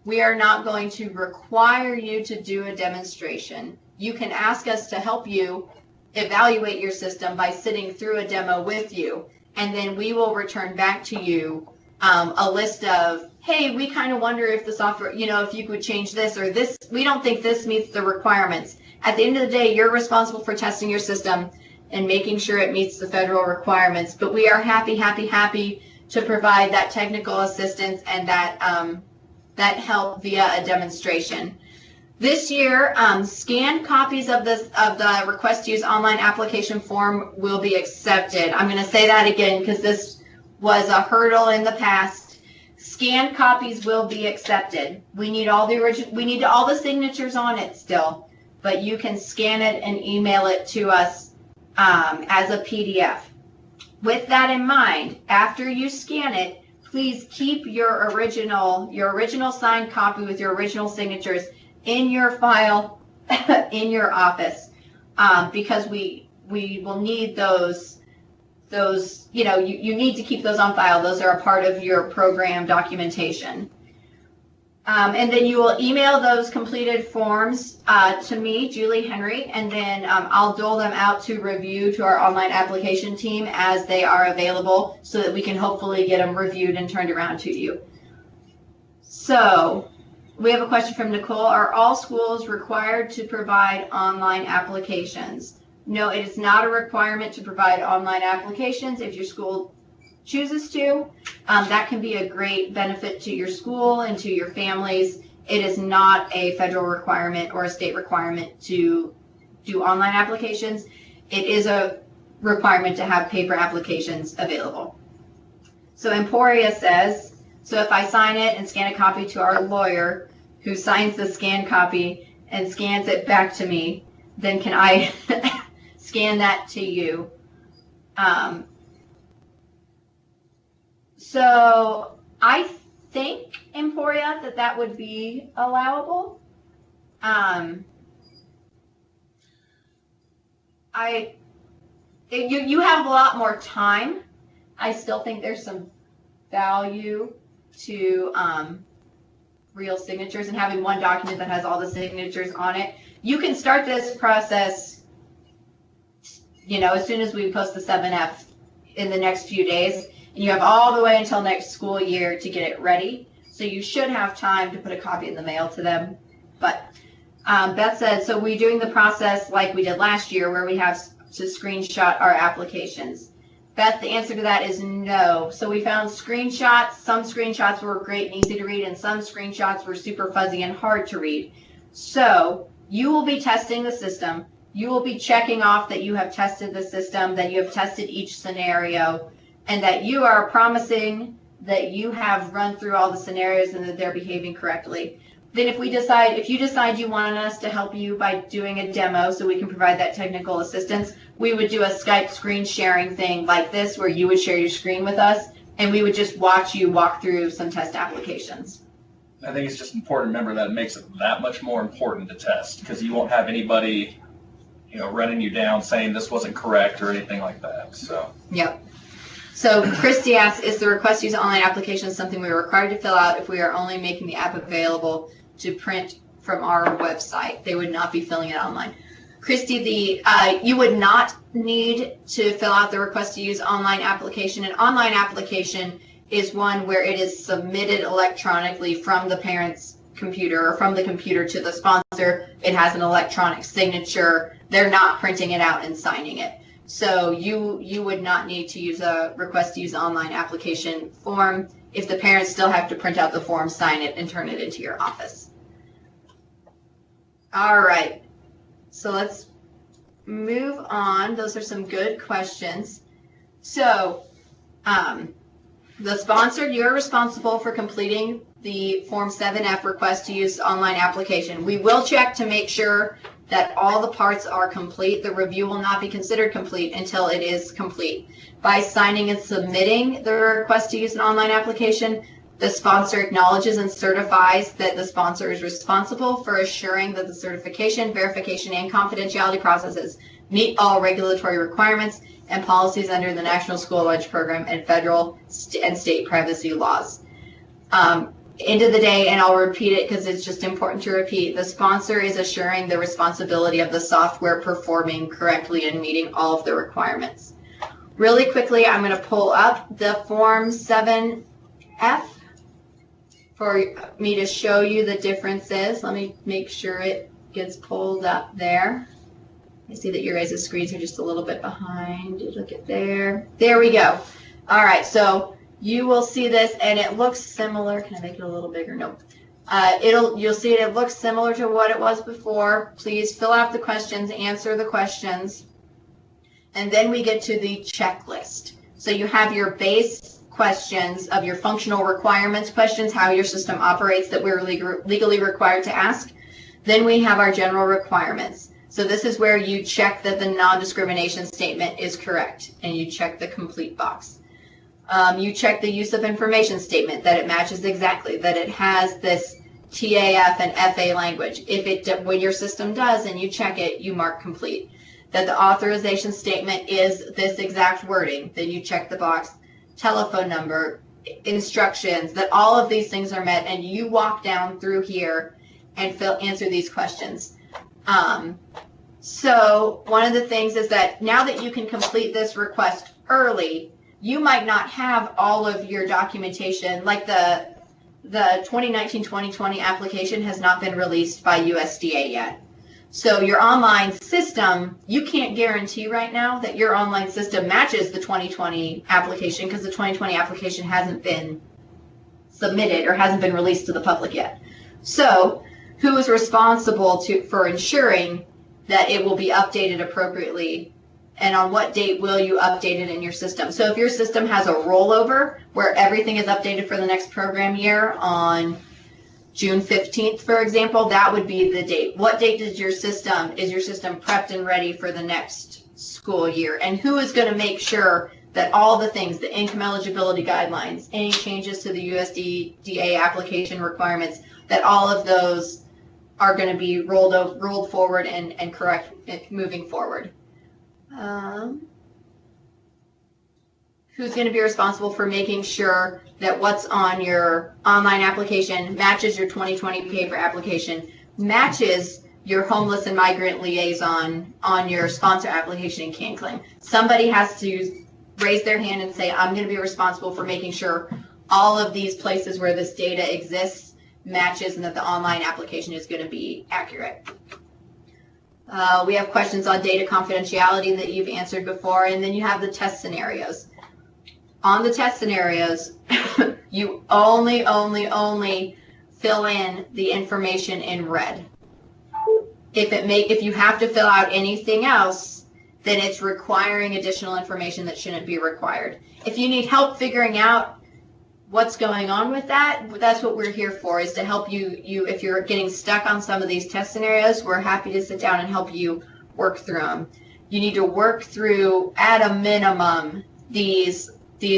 We are not going to require you to do a demonstration. You can ask us to help you evaluate your system by sitting through a demo with you, and then we will return back to you a list of, hey, we kind of wonder if the software, if you could change this or this, we don't think this meets the requirements. At the end of the day, you're responsible for testing your system and making sure it meets the federal requirements, but we are happy to provide that technical assistance and that help via a demonstration. This year, scanned copies of the request to use online application form will be accepted. I'm going to say that again because this was a hurdle in the past. Scanned copies will be accepted. We need all the signatures on it still, but you can scan it and email it to us as a PDF. With that in mind, after you scan it, please keep your original signed copy with your original signatures in your file in your office, because we will need those you need to keep those on file. Those are a part of your program documentation. And then you will email those completed forms to me, Julie Henry, and then I'll dole them out to review to our online application team as they are available so that we can hopefully get them reviewed and turned around to you. So we have a question from Nicole. Are all schools required to provide online applications? No, it is not a requirement to provide online applications. If your school chooses to, that can be a great benefit to your school and to your families. It is not a federal requirement or a state requirement to do online applications. It is a requirement to have paper applications available. So Emporia says, so if I sign it and scan a copy to our lawyer who signs the scanned copy and scans it back to me, then can I scan that to you? So I think, Emporia, that would be allowable. You have a lot more time. I still think there's some value to real signatures and having one document that has all the signatures on it. You can start this process, as soon as we post the 7F in the next few days. And you have all the way until next school year to get it ready. So you should have time to put a copy in the mail to them. But Beth said, so we're doing the process like we did last year where we have to screenshot our applications. Beth, the answer to that is no. So we found screenshots. Some screenshots were great and easy to read, and some screenshots were super fuzzy and hard to read. So you will be testing the system. You will be checking off that you have tested the system, that you have tested each scenario, and that you are promising that you have run through all the scenarios and that they're behaving correctly. Then if you decide you want us to help you by doing a demo so we can provide that technical assistance, we would do a Skype screen sharing thing like this where you would share your screen with us and we would just watch you walk through some test applications. I think it's just important to remember that it makes it that much more important to test because you won't have anybody, running you down saying this wasn't correct or anything like that. So. Yep. So Christy asks, is the request to use online application something we are required to fill out if we are only making the app available to print from our website? They would not be filling it online. Christy, you would not need to fill out the request to use online application. An online application is one where it is submitted electronically from the parent's computer or from the computer to the sponsor. It has an electronic signature. They're not printing it out and signing it. So you would not need to use a request to use online application form if the parents still have to print out the form, sign it, and turn it into your office. All right, so let's move on. Those are some good questions. So the sponsor, you're responsible for completing the Form 7F request to use online application. We will check to make sure that all the parts are complete. The review will not be considered complete until it is complete. By signing and submitting the request to use an online application, The sponsor acknowledges and certifies that the sponsor is responsible for assuring that the certification, verification, and confidentiality processes meet all regulatory requirements and policies under the National School Lunch Program and federal and state privacy laws. End of the day, and I'll repeat it because it's just important to repeat, the sponsor is assuring the responsibility of the software performing correctly and meeting all of the requirements. Really quickly, I'm going to pull up the Form 7F for me to show you the differences. Let me make sure it gets pulled up there. I see that your guys' screens are just a little bit behind. Look at there. There we go. All right, so you will see this, and it looks similar. Can I make it a little bigger? No. You'll see it looks similar to what it was before. Please fill out the questions, answer the questions, and then we get to the checklist. So you have your base questions of your functional requirements questions, how your system operates that we're legally required to ask. Then we have our general requirements. So this is where you check that the non-discrimination statement is correct, and you check the complete box. You check the use of information statement, that it matches exactly, that it has this TAF and FA language. When your system does and you check it, you mark complete. That the authorization statement is this exact wording, then you check the box. Telephone number, instructions, that all of these things are met, and you walk down through here and answer these questions. So one of the things is that now that you can complete this request early, you might not have all of your documentation, like the 2019-2020 application has not been released by USDA yet. So your online system, you can't guarantee right now that your online system matches the 2020 application because the 2020 application hasn't been submitted or hasn't been released to the public yet. So who is responsible for ensuring that it will be updated appropriately, and on what date will you update it in your system? So if your system has a rollover where everything is updated for the next program year on June 15th, for example, that would be the date. What date is your system prepped and ready for the next school year? And who is going to make sure that all the things, the income eligibility guidelines, any changes to the USDA application requirements, that all of those are going to be rolled forward and correct moving forward? Who's going to be responsible for making sure that what's on your online application matches your 2020 paper application, matches your homeless and migrant liaison on your sponsor application and CAN claim? Somebody has to raise their hand and say, I'm going to be responsible for making sure all of these places where this data exists matches and that the online application is going to be accurate. We have questions on data confidentiality that you've answered before, and then you have the test scenarios. On the test scenarios, you only fill in the information in red. If you have to fill out anything else, then it's requiring additional information that shouldn't be required. If you need help figuring out what's going on with that, that's what we're here for, is to help you if you're getting stuck on some of these test scenarios, we're happy to sit down and help you work through them. You need to work through, at a minimum, these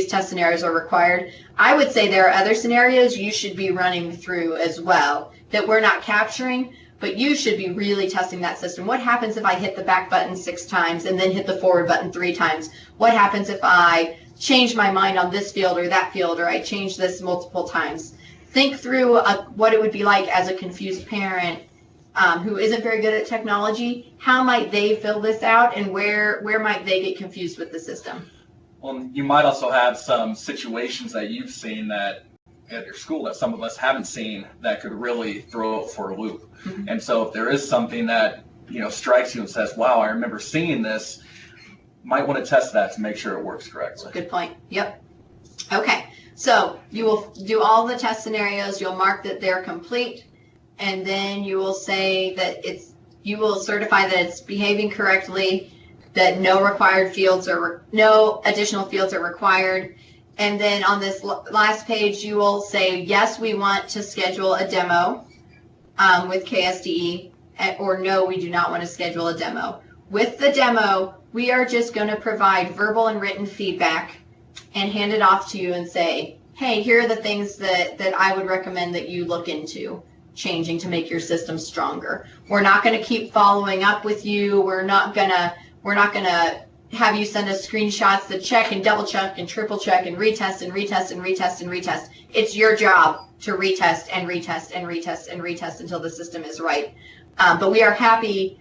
test scenarios are required. I would say there are other scenarios you should be running through as well that we're not capturing, but you should be really testing that system. What happens if I hit the back button 6 times and then hit the forward button 3 times? What happens if I change my mind on this field or that field, or I change this multiple times? Think through what it would be like as a confused parent who isn't very good at technology. How might they fill this out, and where might they get confused with the system? Well, you might also have some situations that you've seen that at your school that some of us haven't seen that could really throw it for a loop. Mm-hmm. And so if there is something that strikes you and says, wow, I remember seeing this, might want to test that to make sure it works correctly. Good point. Yep. Okay. So you will do all the test scenarios. You'll mark that they're complete, and then you will say that you will certify that it's behaving correctly, that no additional fields are required. And then on this last page, you will say, yes, we want to schedule a demo with KSDE, or no, we do not want to schedule a demo. With the demo, we are just going to provide verbal and written feedback and hand it off to you and say, hey, here are the things that I would recommend that you look into changing to make your system stronger. We're not going to keep following up with you. We're not going to have you send us screenshots that check and double check and triple check and retest and retest and retest and retest. It's your job to retest and retest and retest and retest until the system is right. But we are happy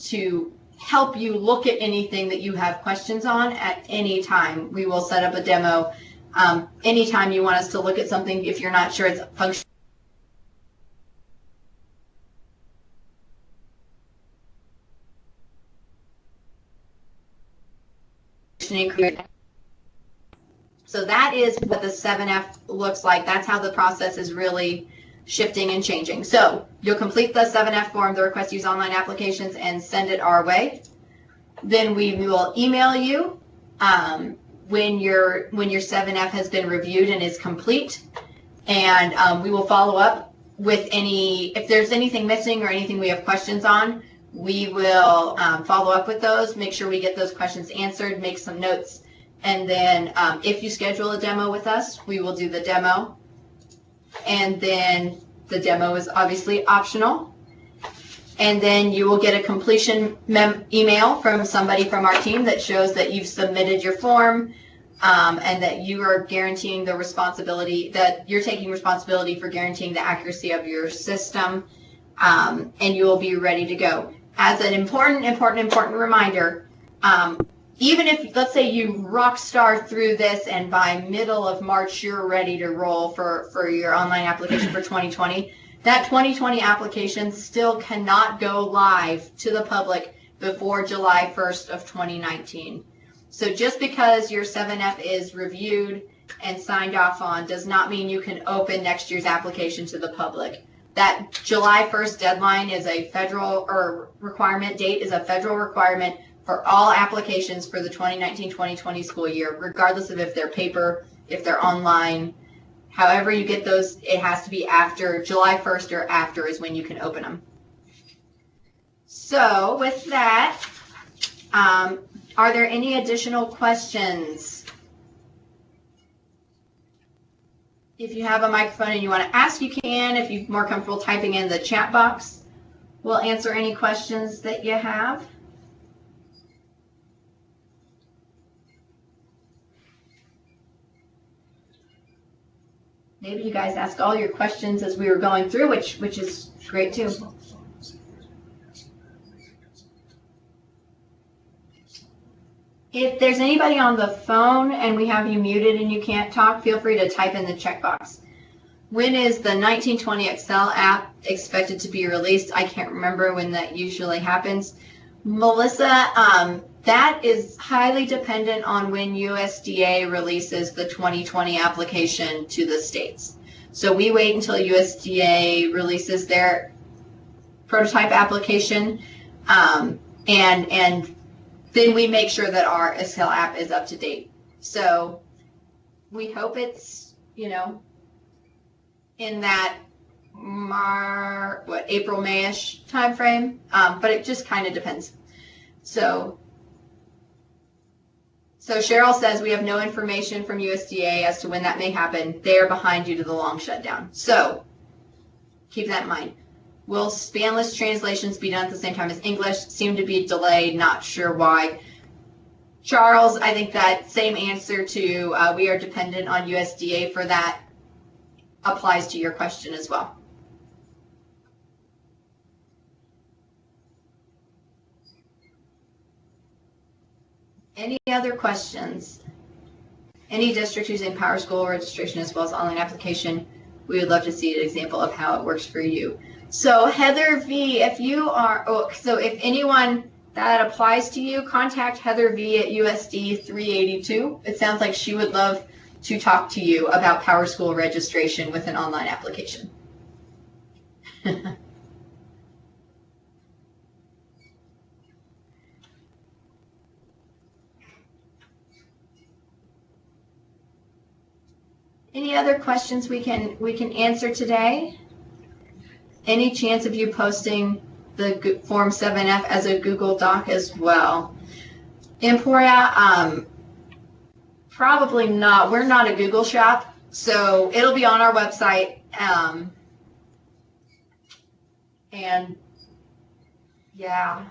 to help you look at anything that you have questions on at any time. We will set up a demo anytime you want us to look at something. If you're not sure it's functioning correctly. So that is what the 7F looks like. That's how the process is really shifting and changing. So you'll complete the 7F form, the request to use online applications, and send it our way. Then we will email you when your 7F has been reviewed and is complete, and we will follow up with if there's anything missing or anything we have questions on. We will follow up with those, make sure we get those questions answered, make some notes, and then if you schedule a demo with us, we will do the demo. And then the demo is obviously optional. And then you will get a completion email from somebody from our team that shows that you've submitted your form and that you are guaranteeing the responsibility, that you're taking responsibility for guaranteeing the accuracy of your system, and you will be ready to go. As an important reminder, even if, let's say you rock star through this and by middle of March you're ready to roll for your online application for 2020, that 2020 application still cannot go live to the public before July 1st of 2019. So just because your 7F is reviewed and signed off on does not mean you can open next year's application to the public. That July 1st deadline is a federal, or requirement date is a federal requirement for all applications for the 2019-2020 school year, regardless of if they're paper, if they're online. However you get those, it has to be after July 1st or after is when you can open them. So with that, are there any additional questions? If you have a microphone and you want to ask, you can. If you're more comfortable typing in the chat box, we'll answer any questions that you have. Maybe you guys asked all your questions as we were going through, which is great too. If there's anybody on the phone and we have you muted and you can't talk, feel free to type in the checkbox. When is the 1920 Excel app expected to be released? I can't remember when that usually happens. Melissa, that is highly dependent on when USDA releases the 2020 application to the states. So we wait until USDA releases their prototype application, and then we make sure that our Excel app is up to date. So we hope it's, in that April, May-ish time frame, but it just kind of depends. So Cheryl says we have no information from USDA as to when that may happen. They are behind due to the long shutdown. So keep that in mind. Will spanless translations be done at the same time as English? Seem to be delayed, not sure why. Charles, I think that same answer to we are dependent on USDA for that applies to your question as well. Any other questions? Any district using PowerSchool registration as well as online application, we would love to see an example of how it works for you. So Heather V, if you are, so if anyone that applies to you, contact Heather V at USD 382. It sounds like she would love to talk to you about PowerSchool registration with an online application. Any other questions we can answer today? Any chance of you posting the Form 7F as a Google Doc as well? Emporia, probably not. We're not a Google shop, So it'll be on our website. And yeah,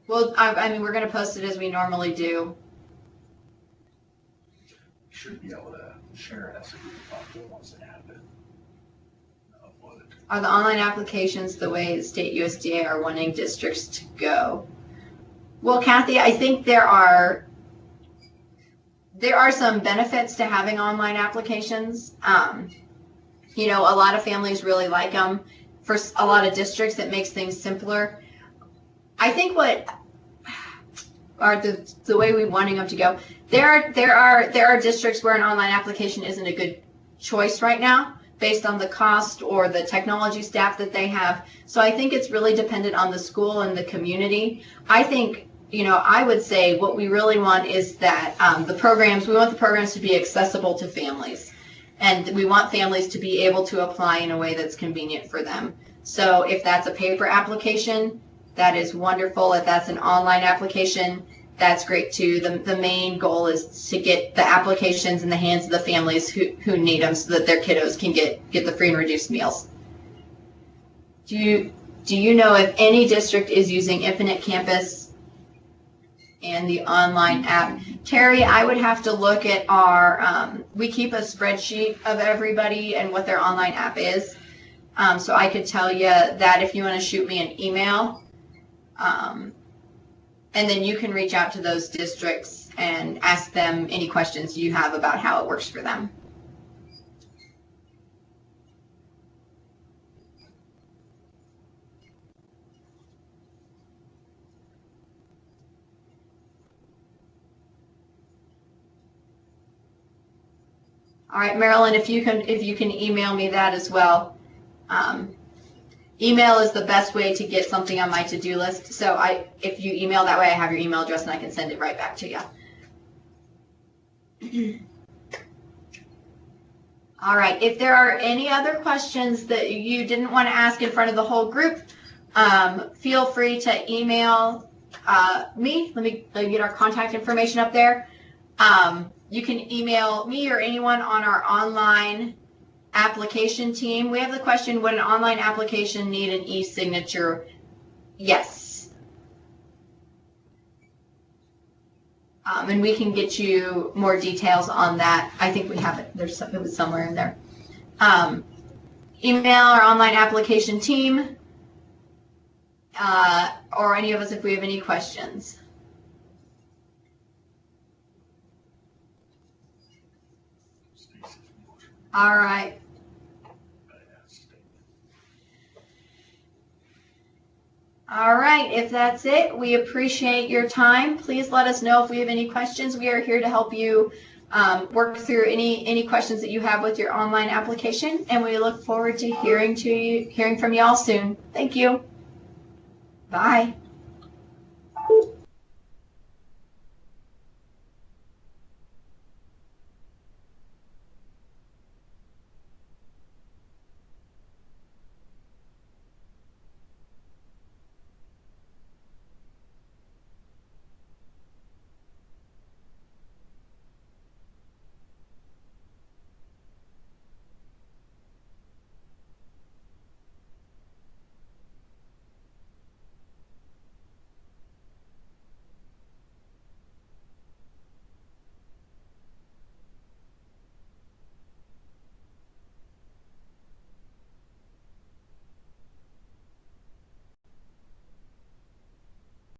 well, I mean, we're going to post it as we normally do. Should be able to share it as a group who wants to have it. Upload it. Are the online applications the way the state USDA are wanting districts to go? Well, Kathy, I think there are some benefits to having online applications. You know, a lot of families really like them. For a lot of districts, it makes things simpler. I think what are the way we're wanting them to go. There are districts where an online application isn't a good choice right now, based on the cost or the technology staff that they have. So I think it's really dependent on the school and the community. I think, you know, I would say what we really want is that we want the programs to be accessible to families. And we want families to be able to apply in a way that's convenient for them. So if that's a paper application, that is wonderful. If that's an online application, that's great too. The main goal is to get the applications in the hands of the families who need them so that their kiddos can get the free and reduced meals. Do you know if any district is using Infinite Campus and the online app? Terry, I would have to look at our, we keep a spreadsheet of everybody and what their online app is. So I could tell you that if you want to shoot me an email, and then you can reach out to those districts and ask them any questions you have about how it works for them. All right, Marilyn, if you can email me that as well. Email is the best way to get something on my to-do list. So if you email that way, I have your email address and I can send it right back to you. All right, if there are any other questions that you didn't want to ask in front of the whole group, feel free to email me. Let me get our contact information up there. You can email me or anyone on our online application team. We have the question, would an online application need an e-signature? Yes. And we can get you more details on that. I think we have it. It was somewhere in there. Email our online application team or any of us if we have any questions. All right. All right, if that's it, we appreciate your time. Please let us know if we have any questions. We are here to help you work through any questions that you have with your online application, and we look forward to hearing from you all soon. Thank you. Bye.